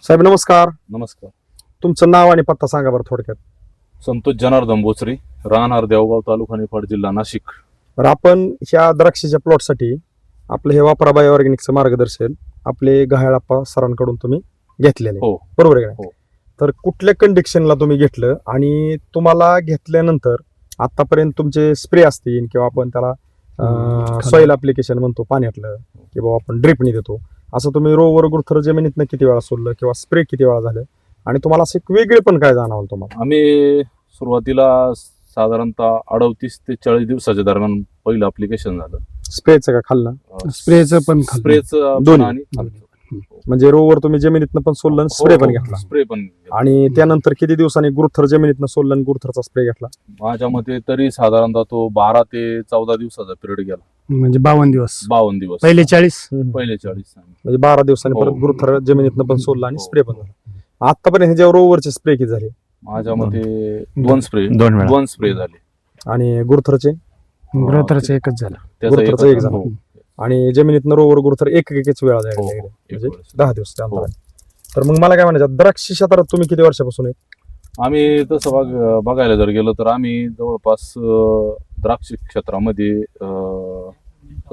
साहेब नमस्कार. नमस्कार. तुमचं नाव आणि पत्ता सांगा बरं थोडक्यात. संतोष जनार्दन बोचरी, राहणार देवगाव, तालुका निफाड, जिल्हा नाशिक. तर आपण ह्या द्राक्षाच्या प्लॉटसाठी आपलं हे वापरा बायो ऑर्गॅनिकचं मार्गदर्शन आपले गहाळप्पा सरांकडून तुम्ही घेतलेले हो. बरोबर आहे का? हो. तर कुठल्या कंडिशनला तुम्ही घेतलं आणि तुम्हाला घेतल्यानंतर आतापर्यंत तुमचे स्प्रे असतील किंवा आपण त्याला सॉइल ऍप्लिकेशन म्हणतो पाण्यातलं किंवा आपण ड्रिपनी देतो, असं तुम्ही रोवर गुरथर जमिनीतनं किती वेळा सोडलं किंवा स्प्रे किती वेळा झालं आणि तुम्हाला असं एक वेगळे पण काय जाणवलं तुम्हाला? आम्ही सुरुवातीला साधारणतः 38 ते 40 दिवसाच्या दरम्यान पहिलं अप्लिकेशन झालं. स्प्रेचं का खाल्लं? स्प्रेचं पण स्प्रेचं दोन्ही. आणि खालचं. म्हणजे रोवर तुम्ही जमिनीतनं पण सोडलं स्प्रे पण घेतला स्प्रे पण घेतला. आणि त्यानंतर किती दिवसांनी गुरथर जमिनीतनं सोडलं आणि गुरथरचा स्प्रे घेतला? माझ्या मते तरी साधारणतः तो 12 ते 14 दिवसाचा पिरियड गेला. म्हणजे 52 दिवस. 52 दिवस. पहिले 40. पहिले 40. म्हणजे 12 दिवसांनी परत हो. गुरथर जमिनीतनं पण सोडला आणि हो. स्प्रे पण झाला. आतापर्यंत ह्याच्यावर रोवरचे स्प्रे किती झाले माझ्या मते 2 स्प्रे झाले आणि गुरथरचे? ग्रोथरचं एकच झालं. त्याचा गुरुथरचा एक झाला. हो. आणि जमिनीतनं रोवर गुरथर एकच वेळा हो. जायला एक म्हणजे वेळेस. 10 दिवस त्या हो. अंतराने. तर मग मला काय म्हणायचं, द्राक्ष क्षेत्रात तुम्ही किती वर्षापासून आहे? आम्ही तसं बघायला जर गेलो तर आम्ही जवळपास द्राक्ष क्षेत्रामध्ये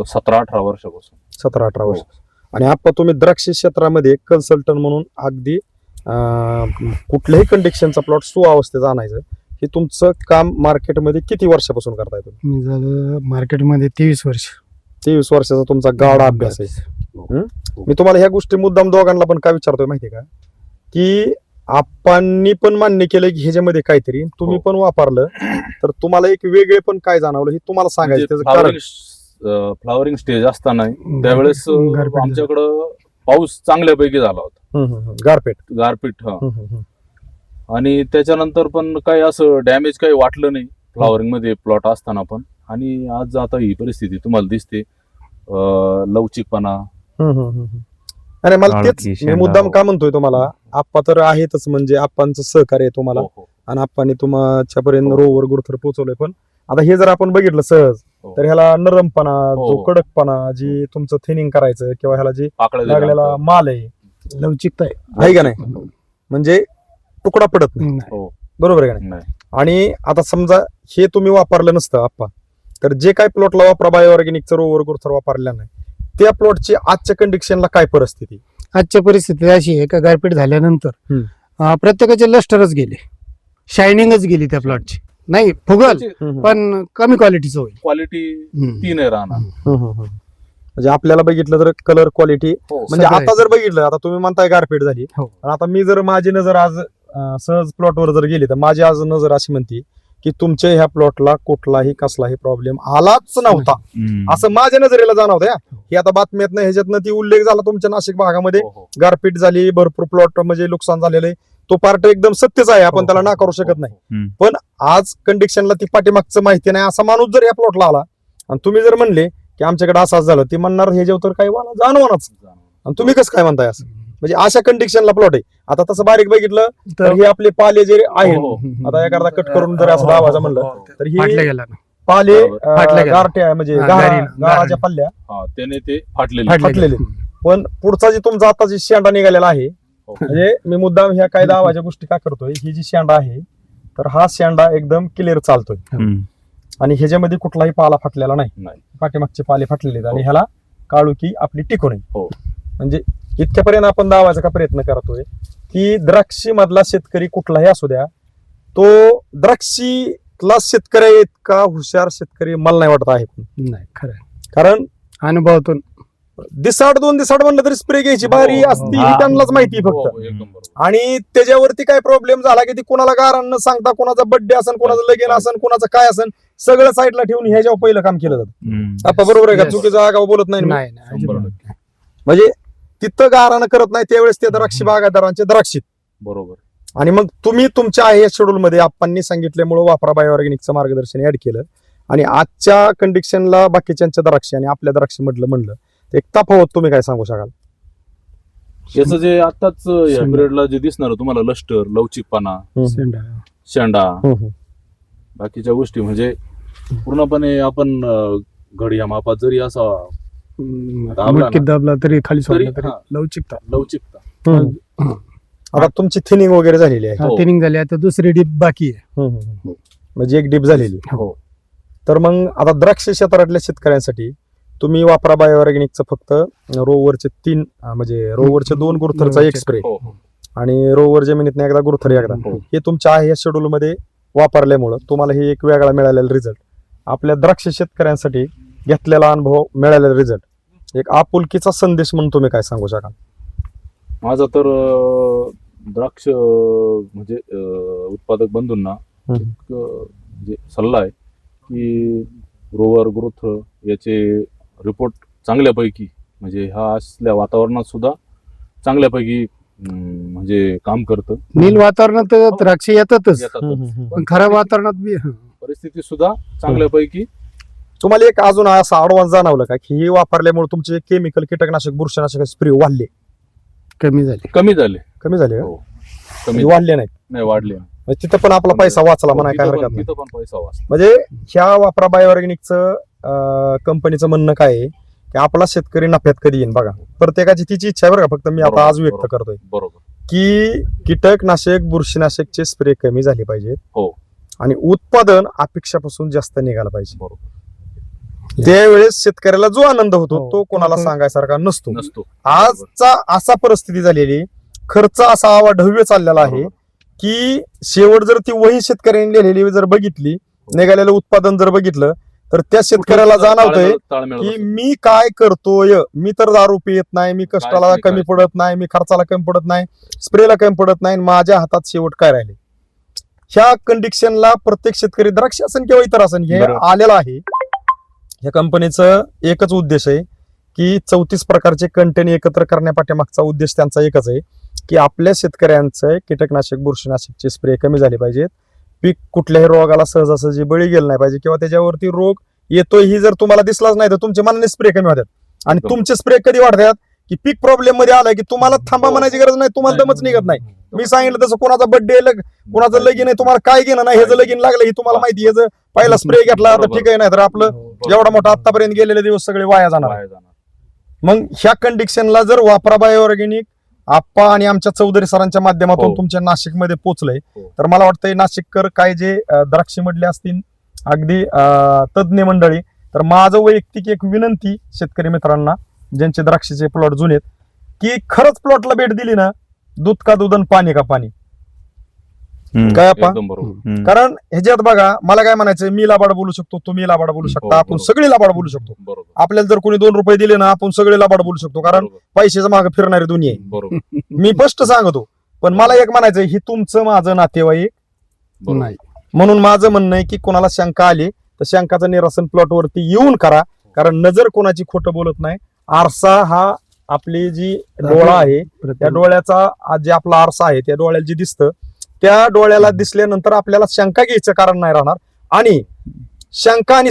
17-18 वर्षापासून. 17-18 वर्ष. हो. आणि आपण तुम्ही द्राक्ष क्षेत्रामध्ये कन्सल्टंट म्हणून अगदी कुठल्याही कंडिशनचा प्लॉट सुअवस्थेत आणायचं, हे तुमचं काम मार्केटमध्ये किती वर्षापासून करताय तुम्ही? मी झालं मार्केटमध्ये 23 वर्ष. 23 वर्षाचा तुमचा गाढा अभ्यास आहे. मी तुम्हाला ह्या गोष्टी मुद्दाम दोघांना पण काय विचारतोय माहितीये का, की आपणनी पण मान्य केलं की ह्याच्यामध्ये काहीतरी तुम्ही हो. पण वापरलं तर तुम्हाला एक वेगळे पण काय जाणवलं हे तुम्हाला सांगायचं. त्याचं कारण फ्लावरिंग स्टेज असताना त्यावेळेस गारपीट आमच्याकडं पाऊस चांगल्यापैकी झाला होता. गारपेट. गारपीट. आणि त्याच्यानंतर पण काही असं डॅमेज काही वाटलं नाही फ्लावरिंग मध्ये प्लॉट असताना पण. आणि आज आता ही परिस्थिती तुम्हाला दिसते, लवचिकपणा. अरे मला तेच मी मुद्दाम का म्हणतोय तुम्हाला, आप्पा तर आहेतच, म्हणजे आप्पांचं सहकार्य आहे तुम्हाला हो, हो. आणि आप्पांनी तुमच्यापर्यंत हो. रोवर गुरथर पोहोचवलंय. पण आता हे जर आपण बघितलं सहज हो. तर ह्याला नरमपणा, हो. जो कडकपणा, जी तुमचं थिनिंग करायचं किंवा ह्याला जी पाकळ्या जरी लागलेला आणतात. माल आहे लवचिकता आहे का नाही, म्हणजे तुकडा पडत नाही. नाही. हो. बरोबर आहे का नाही? नाही. आणि आता समजा हे तुम्ही वापरलं नसतं आप्पा, तर जे काय प्लॉटला वापरा बायो ऑर्गॅनिकचं रोवर गुरथर वापरलं नाही, त्या प्लॉटची आजच्या कंडिशनला काय परिस्थिती? आजच्या परिस्थिती अशी आहे का गारपीट झाल्यानंतर प्रत्येकाचे लस्टरच गेले, शायनिंगच गेली त्या प्लॉटची. नाही फुगल पण कमी क्वालिटीचं होईल. क्वालिटी ती नाही राहणार. म्हणजे आपल्याला बघितलं तर कलर क्वालिटी, हो. म्हणजे सगळं आता जर बघितलं, आता तुम्ही म्हणताय गारपीट झाली, हो. पण आता मी जर माझी नजर आज सहज प्लॉटवर जर गेली तर माझी आज नजर अशी म्हणते की तुमच्या ह्या प्लॉटला कुठलाही कसलाही प्रॉब्लेम आलाच नव्हता, असं माझ्या नजरेला जाणवतं. ही आता बातम्यातनं ह्याच्यातनं ती उल्लेख झाला तुमच्या नाशिक भागामध्ये हो, हो. गारपीट झाली, भरपूर प्लॉट म्हणजे नुकसान झालेलं आहे. तो पार्ट एकदम सत्यच आहे, आपण हो, त्याला हो, नाकारू हो, शकत हो, नाही. पण आज कंडिशनला ती पाठीमागचं माहिती नाही असा माणूस जर या प्लॉटला आला आणि तुम्ही जर म्हणले की आमच्याकडे असंच झालं, ती म्हणणार हे जेव तर काही जाणवणारच. आणि तुम्ही कसं काय म्हणताय असं? म्हणजे अशा कंडिशनला प्लॉट आहे. आता तसं बारीक बघितलं तर हे आपले पाले जे आहेत, हो, आता एखादा कट करून जर असं आवाज म्हणलं तर फाटल्या ही गेला ना. पाले फाटल्या गेला. गारट्या म्हणजे गाराच्या पल्ल्या हा, त्याने ते फाटलेले. फाटले. फाटलेले. पण पुढचा जे तुमचा आता जी शेंडा निघालेला आहे, हो. म्हणजे मी मुद्दाम ह्या कायदा आवाच्या गोष्टी का करतोय, ही जी शेंडा आहे तर हा शेंडा एकदम क्लिअर चालतोय आणि ह्याच्यामध्ये कुठलाही पाला फाटलेला नाही. नाही. पाठीमागचे पाले फाटलेले आहेत आणि हो. ह्याला काळुकी आपली टिकून आहे. हो. म्हणजे इतक्यापर्यंत आपण दावायचा का प्रयत्न करतोय की द्राक्षी मधला शेतकरी कुठलाही असू द्या, तो द्राक्षीतला शेतकरी इतका हुशार शेतकरी मला नाही वाटत आहे. नाही खरं कारण अनुभवातून दिसाड 2 दिसाड म्हणलं तरी स्प्रे घ्यायची बारी हो. असती, ही त्यांनाच माहिती हो, फक्त. हो, एकदम बरोबर. आणि त्याच्यावरती काय प्रॉब्लेम झाला की ती कोणाला गारण न सांगता, कोणाचा बर्थडे असन, कोणाचं लगीन असन, कोणाचं काय असन, सगळं साईडला ठेवून ह्याच्यावर पहिलं काम केलं जातं. आता बरोबर आहे का? Yes. चुकीचं आगाव बोलत नाही मी. नाही नाही, अजिबात नाही. म्हणजे तिथं गारानं करत नाही त्यावेळेस ते द्राक्षी बागायतदारांचे द्राक्षीत. बरोबर. आणि मग तुम्ही तुमच्या या शेड्यूल मध्ये आप्पांनी सांगितल्यामुळे वापरा बायो ऑर्गॅनिकचं मार्गदर्शन ऍड केलं आणि आजच्या कंडिशनला बाकीच्यांच्या द्राक्षी आणि आपल्या द्राक्षी मधलं म्हणलं एक तफावत तुम्ही काय सांगू शकाल? याचं जे आताच या पिरियडला जे दिसणार तुम्हाला लष्टर, लवचिकपणा, शेंडा. शेंडा, बाकीच्या गोष्टी म्हणजे पूर्णपणे आपण घडी या मापात जरी असा दाबला मुटकीत दाबला तरी खाली तरी सोडला तरी हा. लवचिकता. लवचिकता आता तुमची थिनिंग वगैरे झालेली आहे. हो. ट्रेनिंग झाली आता दुसरी डीप बाकी आहे. म्हणजे एक डीप झालेली. हो. तर मग आता द्राक्ष क्षेत्रातल्या शेतकऱ्यांसाठी तुम्ही वापरा बायोऑर्गॅनिकचं फक्त रोवरचे 3 म्हणजे रोवरचे 2 गुरुथरचा एक स्प्रे हो, हो. आणि रोवर जमिनीत एकदा गुरुथर एकदा हो. हे तुमच्या आहे या शेड्यूल मध्ये वापरल्यामुळं तुम्हाला हे एक वेगळा मिळालेला रिझल्ट, आपल्या द्राक्ष शेतकऱ्यांसाठी घेतलेला अनुभव मिळालेला रिझल्ट, एक आपुलकीचा संदेश म्हणून तुम्ही काय सांगू शकाल? माझा तर द्राक्ष म्हणजे उत्पादक बंधूंना एक म्हणजे सल्ला आहे की रोवर ग्रोथ याचे रिपोर्ट चांगल्यापैकी म्हणजे ह्या असल्या वातावरणात सुद्धा चांगल्यापैकी म्हणजे काम करतं. नील वातावरणात द्राक्ष येतातच, येतातच. पण खराब वातावरणात बी परिस्थिती सुद्धा चांगल्यापैकी. तुम्हाला एक अजून असा ऍडव्हान्स जाणवलं का की हे वापरल्यामुळे तुमचे केमिकल कीटकनाशक बुरशीनाशक स्प्रे वाढले कमी झाली. कमी झाले. कमी झाले का? हो. कमी वाढले नाही नाही, वाढले. म्हणजे तिथं पण आपला पैसा वाचला म्हणा काय हरकत नाही. तिथं पण पैसा वाचला. म्हणजे ह्या वापरा बायोऑर्गॅनिकचं कंपनीचं म्हणणं काय आहे की आपला शेतकरी नफ्यात कधी येईन बघा. प्रत्येकाची तिची इच्छा आहे बरं का, फक्त मी आता आज व्यक्त करतोय बरोबर की कीटकनाशक बुरशीनाशकचे स्प्रे कमी झाले पाहिजेत. हो. आणि उत्पादन अपेक्षापासून जास्त निघालं पाहिजे. बरोबर. त्यावेळेस शेतकऱ्याला जो आनंद होतो हो. तो कोणाला सांगायसारखा नसतो. नसतो. आजचा असा परिस्थिती झालेली, खर्च असा ढव्य चाललेला आहे की शेवट जर ती वही शेतकऱ्यांनी लिहिलेली जर बघितली, निघालेलं उत्पादन जर बघितलं तर त्या शेतकऱ्याला जाणवतंय ताळमेळ की बसतो. मी काय करतोय, मी तर दारू पियत नाही, मी कष्टाला नाही, कमी काहीच पडत नाही, मी खर्चाला कमी पडत नाही, स्प्रेला कमी पडत नाही, माझ्या हातात शेवट काय राहिले. ह्या कंडिशनला प्रत्येक शेतकरी द्राक्ष असन किंवा इतर असन हे बरोबर. आलेलं आहे. या कंपनीचं एकच उद्देश आहे की 34 प्रकारचे कंटेन एकत्र करण्यापाठीमागचा उद्देश त्यांचा एकच आहे की आपल्या शेतकऱ्यांचं कीटकनाशक बुरशीनाशकचे स्प्रे कमी झाले पाहिजेत, पीक कुठल्याही रोगाला सहजासहजी बळी गेलं नाही पाहिजे किंवा त्याच्यावरती रोग येतोय ही जर तुम्हाला दिसलाच नाही तर तुमच्या मनाने स्प्रे कमी होतात. आणि एकदम. तुमचे स्प्रे कधी वाढतात की पीक प्रॉब्लेम मध्ये आलाय की तुम्हाला थांबा म्हणायची गरज नाही, तुम्हाला दमच निघत नाही. मी सांगितलं तसं कोणाचा बर्थडे कोणाचं लगीन आहे, तुम्हाला काय घेणं नाही, ह्याचं लगीन लागलं ही तुम्हाला माहिती आहे. पहिला स्प्रे घेतला तर बरोबर. ठीक आहे, नाही तर आपलं बरोबर. एवढा मोठा आतापर्यंत गेलेले दिवस सगळे वाया जाणार. वाया जाणार. मग ह्या कंडिशनला जर वापरा बायोऑर्गॅनिक आप्पा आणि आमच्या चौधरी सरांच्या माध्यमातून हो. तुमच्या नाशिकमध्ये पोहोचलंय हो. तर मला वाटतंय नाशिककर काय जे द्राक्षी मधले असतील अगदी तज्ज्ञ मंडळी, तर माझं वैयक्तिक एक विनंती शेतकरी मित्रांना ज्यांचे द्राक्षीचे प्लॉट जुनेत की खरंच प्लॉटला भेट दिली ना, दूध का दूध आणि पाणी का पाणी. काय आपण एकदम बरोबर. कारण ह्याच्यात बघा मला काय म्हणायचं, मी लाबाड बोलू शकतो, तुम्ही लाबाड बोलू शकता, आपण बरोबर. सगळे लाबाड बोलू शकतो. बरोबर. आपल्याला जर कोणी 2 रुपये दिले ना आपण सगळे लाबाड बोलू शकतो, कारण बरोबर. पैशाचं मागे फिरणारी दुनिया आहे. बरोबर. मी स्पष्ट सांगतो. पण मला एक म्हणायचं, ही तुमचं माझं नातेवाईक बरोबर. नाही. म्हणून माझं म्हणणं आहे की कोणाला शंका आली तर शंकाचं निरसन प्लॉटवरती येऊन करा, कारण नजर कोणाची खोटं बोलत नाही. आरसा हा आपली जी डोळा आहे त्या डोळ्याचा जे आपला आरसा आहे त्या डोळ्याला जे दिसतं त्या डोळ्याला दिसल्यानंतर आपल्याला शंका घ्यायचं कारण नाही राहणार. आणि शंका आणि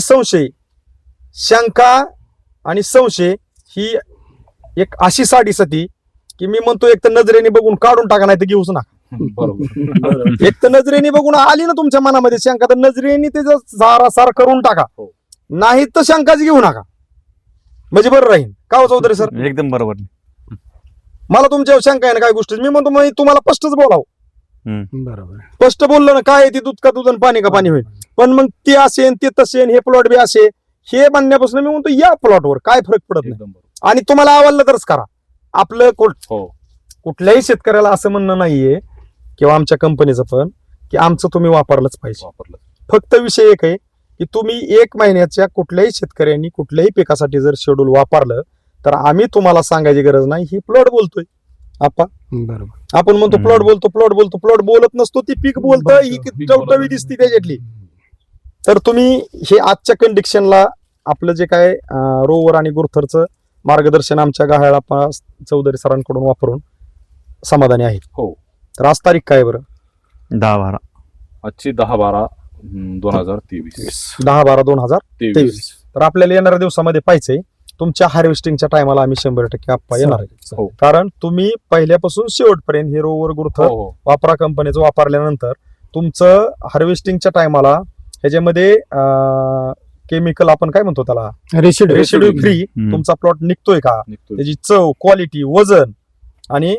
संशय ही एक अशी साडी सती की मी म्हणतो एक तर नजरेने बघून काढून टाका, नाही तर घेऊच नका. बरोबर. एक तर नजरेने बघून आली ना तुमच्या मनामध्ये शंका तर नजरेने त्याचं सारासार करून टाका, हो. नाही तर शंकाच घेऊ नका, म्हणजे बरं राहील. का हो चौधरी सर? एकदम बरोबर. मला तुमच्यावर शंका आहे ना काय गोष्टी, मी म्हणतो मग तुम्हाला स्पष्टच बोलावं. बरोबर. स्पष्ट बोललं ना काय आहे ती दूध का दूध आणि पाणी का पाणी होईल. पण मग ते असेल ते तसेन हे प्लॉट बी असे हे म्हणण्यापासून मी म्हणतो या प्लॉटवर काय फरक पडत नाही. एकदम बरोबर. आणि तुम्हाला आवडलं तरच करा. आपलं हो. कुठल्याही शेतकऱ्याला असं म्हणणं नाहीये किंवा आमच्या कंपनीचं पण की आमचं तुम्ही वापरलंच पाहिजे. वापरलं. फक्त विषय एक आहे की तुम्ही 1 महिन्याच्या कुठल्याही शेतकऱ्यांनी कुठल्याही पिकासाठी जर शेड्यूल वापरलं तर आम्ही तुम्हाला सांगायची गरज नाही. ही प्लॉट बोलतोय बरोबर. आपण म्हणतो प्लॉट बोलतो प्लॉट बोलत नसतो, ती पीक बोलतं, ही पीक टवटवी बोलत दिसती त्याच्यातली. तर तुम्ही हे आजच्या कंडिशनला आपलं जे काय रोवर आणि गुरथरचं मार्गदर्शन आमच्या गहाळाप्पा चौधरी सरांकडून वापरून समाधानी आहेत. हो. तर आज तारीख काय बरं? 10-12. आजची 10/12/2023. 10/12/2023. तर आपल्याला येणाऱ्या दिवसामध्ये पाहिजे तुमच्या हार्वेस्टिंगच्या टायमाला आम्ही 100% आप्पा येणार आहे. हो. कारण तुम्ही पहिल्यापासून शेवटपर्यंत हे रोवर गुरथर हो. वापरा कंपनीचं वापरल्यानंतर तुमचं हार्वेस्टिंगच्या टायमाला ह्याच्यामध्ये केमिकल आपण काय म्हणतो त्याला रेसिड्यू रेसिड्यू फ्री हम्म. तुमचा प्लॉट निघतोय का, निघतोय. त्याची चव, क्वालिटी, वजन आणि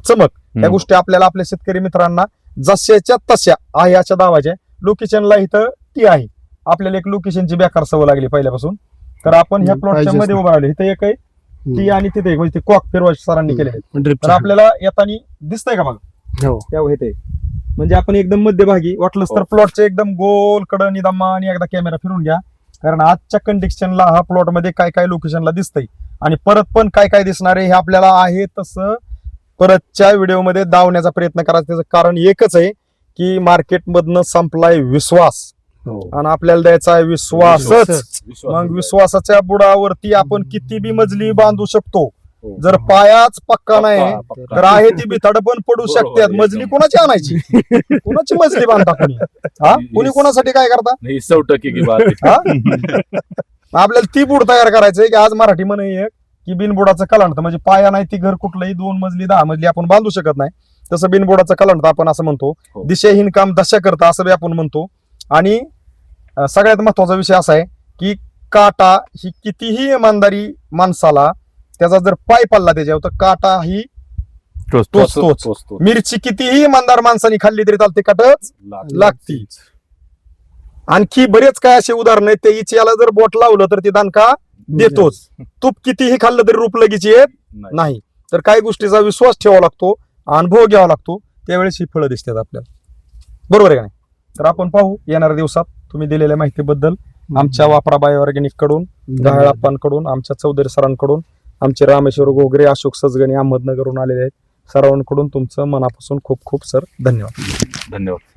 चमक या गोष्टी आपल्याला आपल्या शेतकरी मित्रांना जशाच्या तशा आहे अशा दावाच्या. लोकेशनला इथं ती आहे. आपल्याला एक लोकेशनची बेकार सवय लागली पहिल्यापासून, तर आपण ह्या प्लॉटच्या पाहिजेच मध्ये ना. उभं राहिलो. इथं एक आहे ती आणि तिथे एक, म्हणजे ते कॉक फिरवायचे सरांनी केलेले आहेत. ड्रिप तर आपल्याला येताना दिसतंय का बघा हो त्या इथे, म्हणजे आपण एकदम मध्यभागी वाटलंच तर प्लॉटचे एकदम गोल कडं निदामा आणि एकदा कॅमेरा फिरून घ्या, कारण आजच्या कंडिशनला हा प्लॉट मध्ये काय काय लोकेशनला दिसतंय आणि परत पण काय काय दिसणार आहे हे आपल्याला आहे तसं परतच्या व्हिडिओमध्ये दावण्याचा प्रयत्न करायचा. त्याचं कारण एकच आहे की मार्केटमधनं संपलाय विश्वास आणि आपल्याला द्यायचा आहे विश्वासच. मग विश्वासाच्या बुडावरती आपण किती बी मजली बांधू शकतो, जर पायाच पक्का नाही तर आहे ती बिथाड पण पडू शकतात. मजली कोणाची आणायची, कोणाची मजली बांधता कोणी, हा कोणी कोणासाठी काय करता, नहीं 100% की बात है. हा आपल्याला ती बुड तयार करायचंय की आज मराठी म्हणे एक की बिनबुडाचं कलांट, म्हणजे पाया नाही ती घर कुठलंही 2 मजली 10 मजली आपण बांधू शकत नाही, तसं बिनबुडाचं कलांट आपण असं म्हणतो. हो. दिशाहीन काम दशा करता असं बी आपण म्हणतो. आणि सगळ्यात महत्वाचा विषय असा आहे की काटा ही कितीही इमानदारी माणसाला त्याचा जर पाय पडला त्याच्यावर तर काटा ही तोच. मिरची कितीही इमानदार माणसाने खाल्ली तरी चालते, काटच लागती. आणखी बरेच काय असे उदाहरण आहेत, ते इचेला जर बोट लावलं तर ते दानका देतोच. तूप कितीही खाल्लं तरी रूप लगेच येत नाही. तर काही गोष्टीचा विश्वास ठेवावा लागतो, अनुभव घ्यावा लागतो, त्यावेळेस ही फळं दिसतात आपल्याला. बरोबर आहे का नाही? तर आपण पाहू येणाऱ्या दिवसात तुम्ही दिलेल्या माहितीबद्दल आमच्या वापरा बायो ऑर्गॅनिक कडून, गहाळप्पांकडून, आमच्या चौधरी सरांकडून, आमचे रामेश्वर गोगरे, अशोक सजगणे अहमदनगरहून आलेले आहेत. सर्वांकडून तुमचं मनापासून खूप खूप सर धन्यवाद. धन्यवाद.